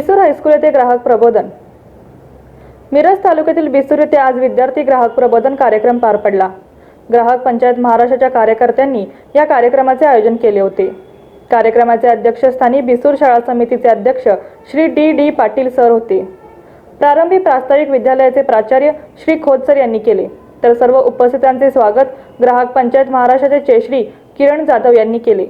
बिसूर high school येथे ग्राहक प्रबोधन। मिरज तालुक्यातील बिसूर येथे आज विद्यार्थी ग्राहक प्रबोधन कार्यक्रम पार पडला। ग्राहक पंचायत महाराष्ट्राच्या कार्यकर्त्यांनी या कार्यक्रमाचे आयोजन केले होते। कार्यक्रमाचे अध्यक्षस्थानी बिसूर शाळा समितीचे अध्यक्ष श्री डी पाटील सर होते। प्रारंभी प्रास्ताविक विद्यालयाचे प्राचार्य श्री खोत सर यांनी केले, तर सर्व उपस्थितांचे स्वागत ग्राहक पंचायत महाराष्ट्राचे चेश्री किरण जाधव यांनी केले।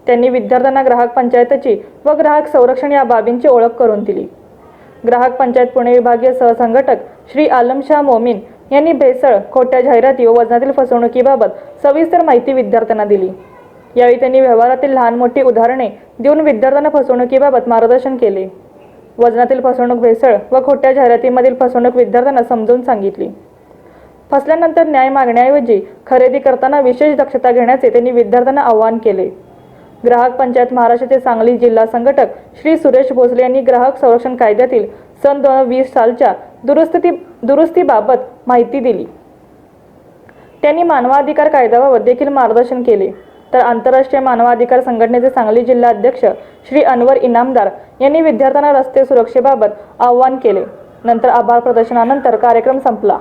त्यांनी विद्यार्थ्यांना ग्राहक पंचायतीची व ग्राहक संरक्षण या बाबींची ओळख करून दिली। ग्राहक पंचायत पुणे विभागीय सहसंघटक श्री आलमशाह मोमीन यांनी भेसळ, खोट्या जाहिराती व वजनातील फसवणुकीबाबत सविस्तर माहिती विद्यार्थ्यांना दिली। यावेळी त्यांनी व्यवहारातील लहान मोठी उदाहरणे देऊन विद्यार्थ्यांना फसवणुकीबाबत मार्गदर्शन केले। वजनातील फसवणूक, भेसळ व खोट्या जाहिरातीमधील फसवणूक विद्यार्थ्यांना समजून सांगितली। फसल्यानंतर न्याय मागण्याऐवजी खरेदी करताना विशेष दक्षता घेण्याचे त्यांनी विद्यार्थ्यांना आवाहन केले। ग्राहक पंचायत महाराष्ट्राचे सांगली जिल्हा संघटक श्री सुरेश भोसले यांनी ग्राहक संरक्षण कायद्यातील सन 2020 सालच्या दुरुस्तीबाबत माहिती दिली। त्यांनी मानवाधिकार कायद्याबाबत देखील मार्गदर्शन केले। तर आंतरराष्ट्रीय मानवाधिकार संघटनेचे सांगली जिल्हा अध्यक्ष श्री अनवर इनामदार यांनी विद्यार्थ्यांना रस्ते सुरक्षेबाबत आवाहन केले। नंतर आभार प्रदर्शनानंतर कार्यक्रम संपला।